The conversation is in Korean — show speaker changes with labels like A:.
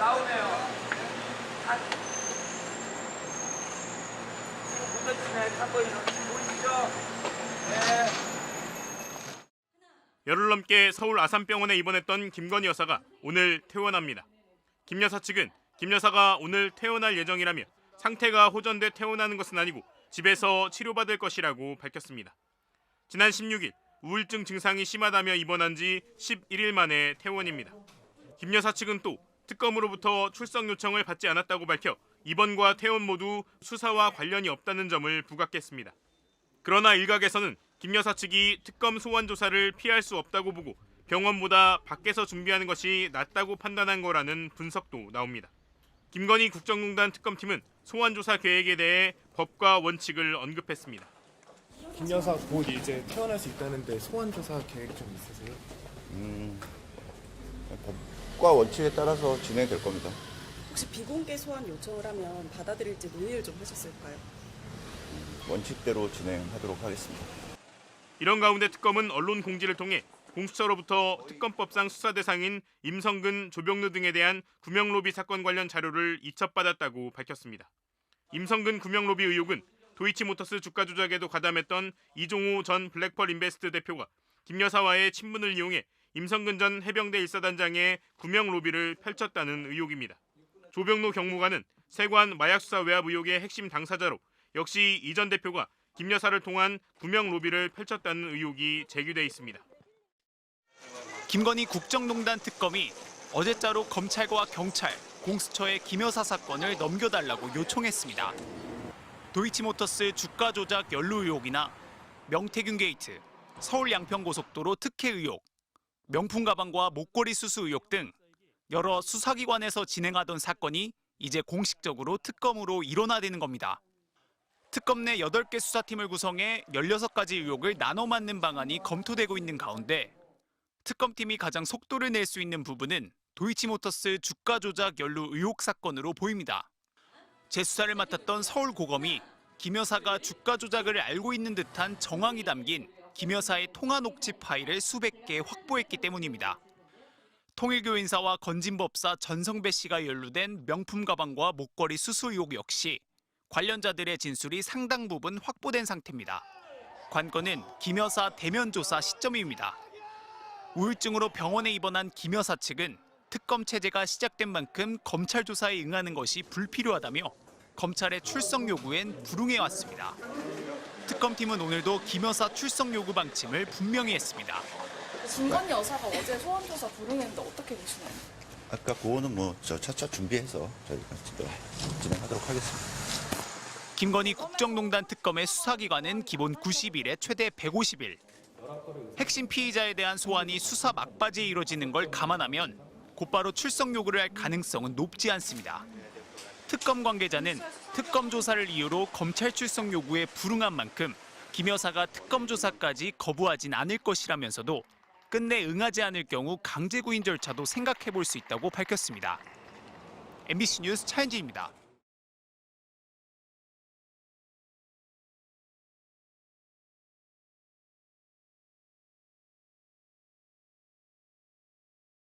A: 나오네요. 무너지네, 사건이 보이시죠? 네.
B: 열흘 넘게 서울 아산병원에 입원했던 김건희 여사가 오늘 퇴원합니다. 김 여사 측은 김 여사가 오늘 퇴원할 예정이라며 상태가 호전돼 퇴원하는 것은 아니고 집에서 치료받을 것이라고 밝혔습니다. 지난 16일 우울증 증상이 심하다며 입원한 지 11일 만에 퇴원입니다. 김 여사 측은 또 특검으로부터 출석 요청을 받지 않았다고 밝혀 입원과 퇴원 모두 수사와 관련이 없다는 점을 부각했습니다. 그러나 일각에서는 김 여사 측이 특검 소환 조사를 피할 수 없다고 보고 병원보다 밖에서 준비하는 것이 낫다고 판단한 거라는 분석도 나옵니다. 김건희 국정농단 특검팀은 소환 조사 계획에 대해 법과 원칙을 언급했습니다.
C: 김 여사 곧 이제 퇴원할 수 있다는데 소환 조사 계획 좀 있으세요?
D: 법과 원칙에 따라서 진행될 겁니다.
E: 혹시 비공개 소환 요청을 하면 받아들일지 논의를 좀 하셨을까요?
D: 원칙대로 진행하도록 하겠습니다.
B: 이런 가운데 특검은 언론 공지를 통해 공수처로부터 특검법상 수사 대상인 임성근, 조병루 등에 대한 구명로비 사건 관련 자료를 이첩받았다고 밝혔습니다. 임성근 구명로비 의혹은 도이치모터스 주가 조작에도 가담했던 이종호 전 블랙펄 인베스트 대표가 김 여사와의 친분을 이용해 임성근 전 해병대 1사단장의 구명로비를 펼쳤다는 의혹입니다. 조병루 경무관은 세관 마약수사 외압 의혹의 핵심 당사자로 역시 이 전 대표가 김 여사를 통한 구명 로비를 펼쳤다는 의혹이 제기돼 있습니다.
F: 김건희 국정농단 특검이 어제자로 검찰과 경찰, 공수처에 김 여사 사건을 넘겨달라고 요청했습니다. 도이치모터스 주가 조작 연루 의혹이나 명태균 게이트, 서울 양평고속도로 특혜 의혹, 명품 가방과 목걸이 수수 의혹 등 여러 수사기관에서 진행하던 사건이 이제 공식적으로 특검으로 일원화되는 겁니다. 특검 내 8개 수사팀을 구성해 16가지 의혹을 나눠 맞는 방안이 검토되고 있는 가운데 특검팀이 가장 속도를 낼 수 있는 부분은 도이치모터스 주가 조작 연루 의혹 사건으로 보입니다. 재수사를 맡았던 서울고검이 김 여사가 주가 조작을 알고 있는 듯한 정황이 담긴 김 여사의 통화 녹취 파일을 수백 개 확보했기 때문입니다. 통일교 인사와 건진법사 전성배 씨가 연루된 명품 가방과 목걸이 수수 의혹 역시 관련자들의 진술이 상당 부분 확보된 상태입니다. 관건은 김 여사 대면 조사 시점입니다. 우울증으로 병원에 입원한 김 여사 측은 특검 체제가 시작된 만큼 검찰 조사에 응하는 것이 불필요하다며 검찰의 출석 요구엔 불응해왔습니다. 특검팀은 오늘도 김 여사 출석 요구 방침을 분명히 했습니다.
G: 김건희 여사가 어제 소환 조사 불응했는데 어떻게 보시나요?
D: 아까 그거는 차차 준비해서 저희가 진행하도록 하겠습니다.
F: 김건희 국정농단 특검의 수사기간은 기본 90일에 최대 150일. 핵심 피의자에 대한 소환이 수사 막바지에 이뤄지는 걸 감안하면 곧바로 출석 요구를 할 가능성은 높지 않습니다. 특검 관계자는 특검 조사를 이유로 검찰 출석 요구에 불응한 만큼 김 여사가 특검 조사까지 거부하진 않을 것이라면서도 끝내 응하지 않을 경우 강제 구인 절차도 생각해 볼 수 있다고 밝혔습니다. MBC 뉴스 차현진입니다.